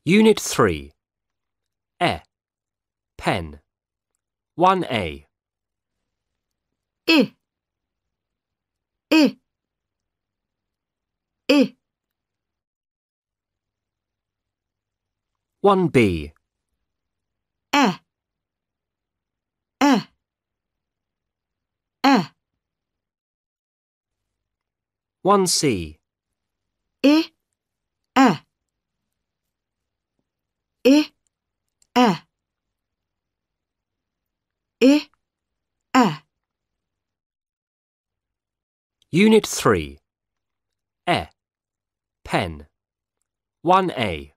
Unit 3. Pen. 1A. I. 1B. 1C. え Unit 3. Pen. 1A.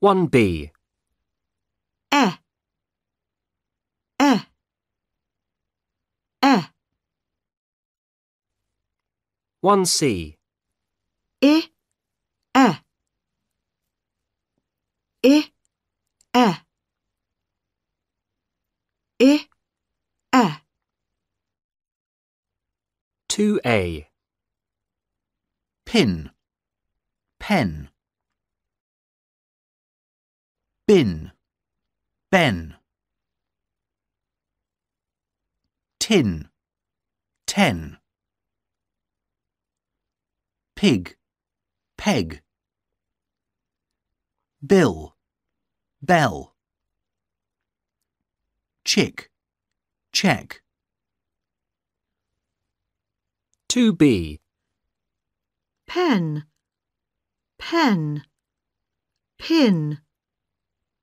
1B. 1C. 2A. Pin, pen. Bin, ben. Tin, ten. Pig, peg. Bill, bell. Chick, check. 2B. pen, pin, pen,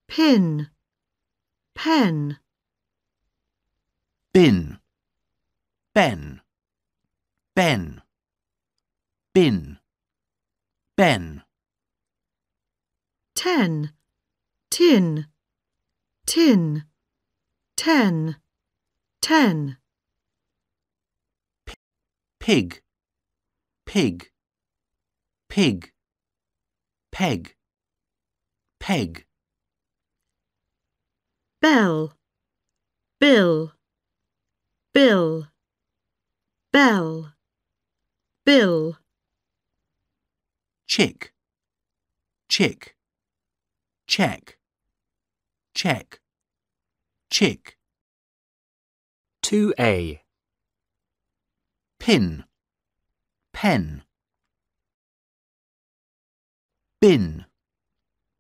bin, Bin, ben, ben. Bin, ben. tin, ten, ten. Pig, pig. Pig, peg, peg. bell, bill, bell, bill. Chick, chick. Check, check. Chick. 2A. Pin, pen. Bin,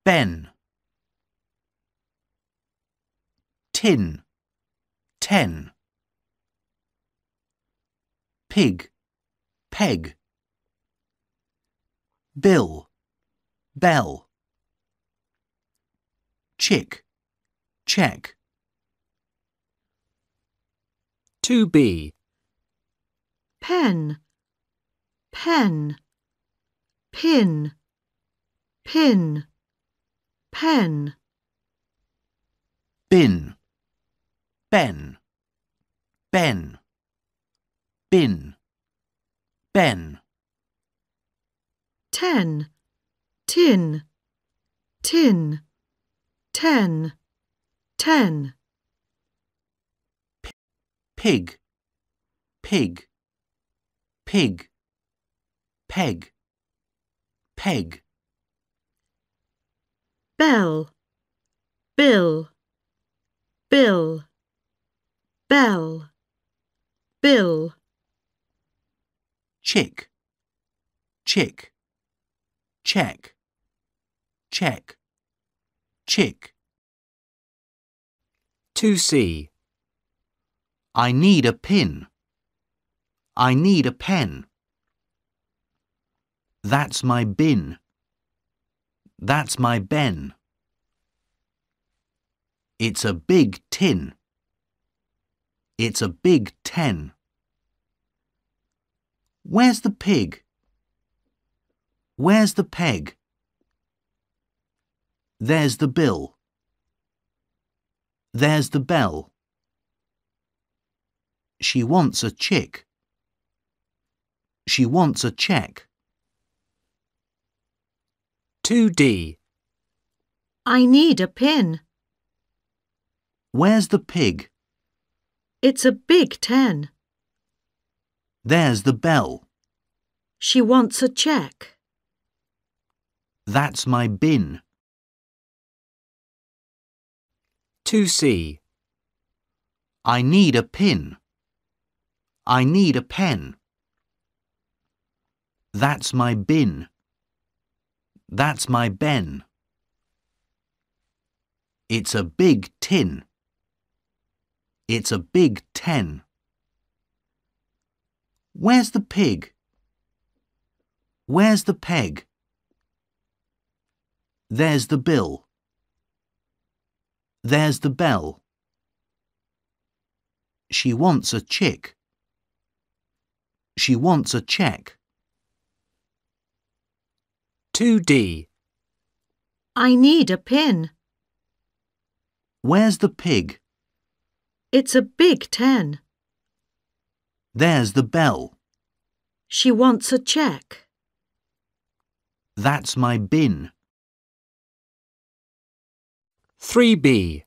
ben. Tin, ten. Pig, peg. Bill, bell. Chick, check. 2B. pen, pin, pen. Bin, ben, ben. Bin, ben. ten, tin, ten. Pig, pig. Pig, peg, peg. bell, bill, bell, bill. Chick, chick. Check, check. Chick. 2C. I need a pin. I need a pen. That's my bin. That's my ben. It's a big tin. It's a big 10. Where's the pig? Where's the peg? There's the bill. There's the bell. She wants a chick. She wants a check. 2D. I need a pin. Where's the pig? It's a big 10. There's the bell. She wants a cheque. That's my bin. 2C. I need a pin. I need a pen. That's my bin. That's my ben. It's a big tin. It's a big 10. Where's the pig? Where's the peg? There's the bill. There's the bell. She wants a chick. She wants a cheque. 2D. I need a pin. Where's the pig? It's a big 10. There's the bell. She wants a cheque. That's my bin. 3B.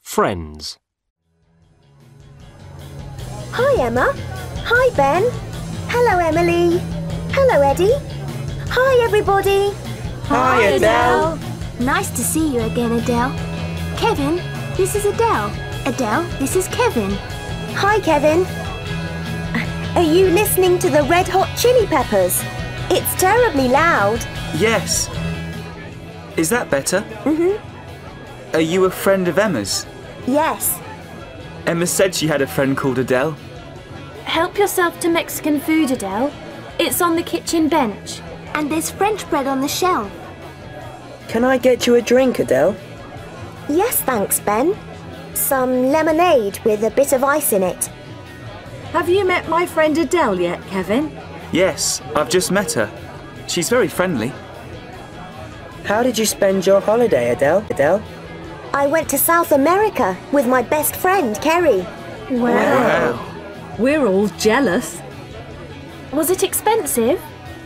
Friends. Hi Emma. Hi Ben. Hello Emily. Hello Eddie. Hi everybody. Hi, Adele. Nice to see you again, Adele. Kevin, this is Adele. Adele, this is Kevin. Hi Kevin. Are you listening to the Red Hot Chili Peppers? It's terribly loud. Yes. Is that better? Are you a friend of Emma's? Yes. Emma said she had a friend called Adele. Help yourself to Mexican food, Adele. It's on the kitchen bench. And there's French bread on the shelf. Can I get you a drink, Adele? Yes, thanks Ben. Some lemonade with a bit of ice in it. Have you met my friend Adele yet, Kevin? Yes, I've just met her. She's very friendly. How did you spend your holiday, Adele? Adele? I went to South America with my best friend, Kerry. Wow. We're all jealous. Was it expensive?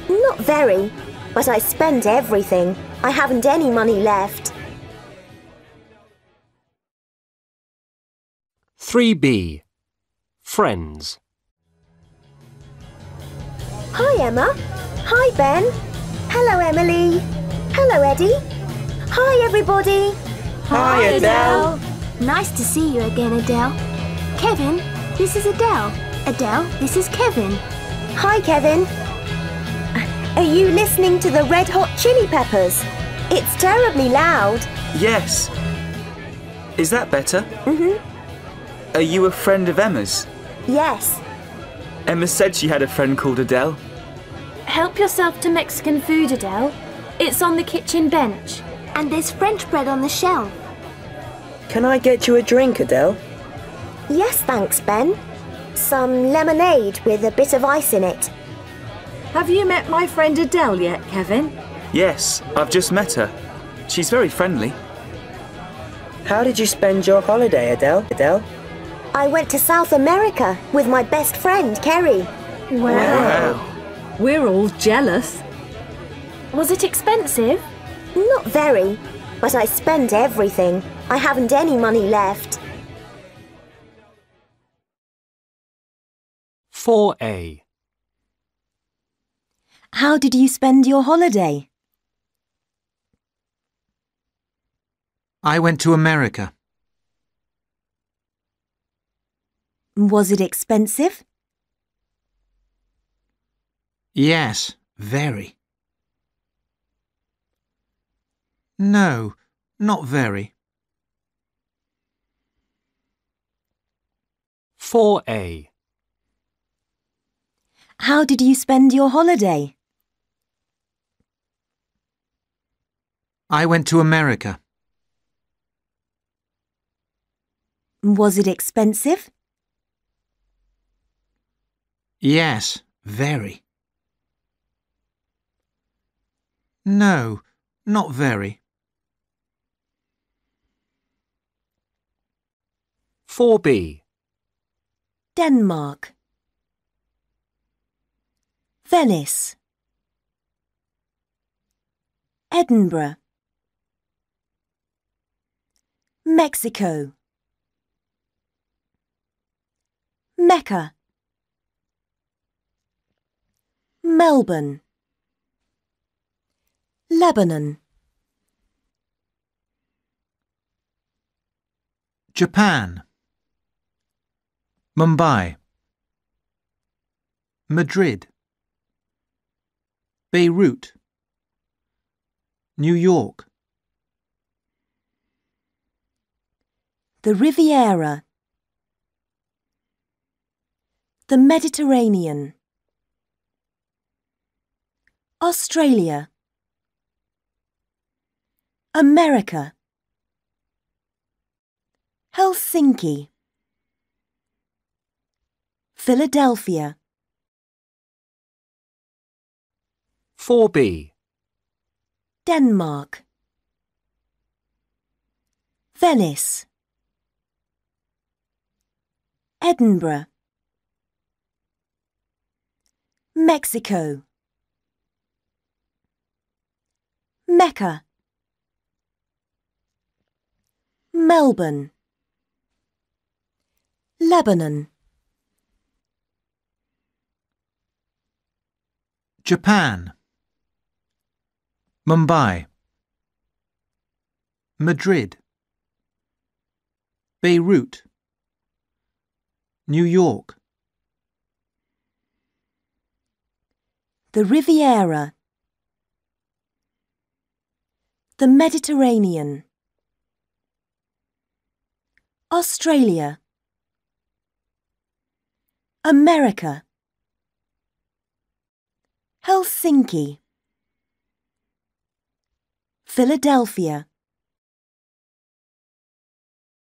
Not very, but I spent everything. I haven't any money left. 3B. Friends. Hi Emma. Hi Ben. Hello Emily. Hello Eddie. Hi everybody. Hi, Adele. Nice to see you again, Adele. Kevin, this is Adele. Adele, this is Kevin. Hi Kevin. Are you listening to the Red Hot Chili Peppers? It's terribly loud. Yes. Is that better? Are you a friend of Emma's? Yes. Emma said she had a friend called Adele. Help yourself to Mexican food, Adele. It's on the kitchen bench. And there's French bread on the shelf. Can I get you a drink, Adele? Yes, thanks Ben. Some lemonade with a bit of ice in it. Have you met my friend Adele yet, Kevin? Yes, I've just met her. She's very friendly. How did you spend your holiday, Adele? Adele? I went to South America with my best friend, Kerry. Wow. We're all jealous. Was it expensive? Not very, but I spent everything. I haven't any money left. 4A. How did you spend your holiday? I went to America. Was it expensive? Yes, very. No, not very. 4A. How did you spend your holiday? I went to America. Was it expensive? Yes, very. No, not very. 4B. Denmark. Venice. Edinburgh. Mexico. Mecca, Melbourne, Lebanon, Japan, Mumbai, Madrid, Beirut, New York, the Riviera, the Mediterranean, Australia, America, Helsinki, Philadelphia. 4B. Denmark, Venice, Edinburgh, Mexico, Mecca, Melbourne, Lebanon, Japan, Mumbai, Madrid, Beirut, New York, the Riviera, the Mediterranean, Australia, America, Helsinki, Philadelphia.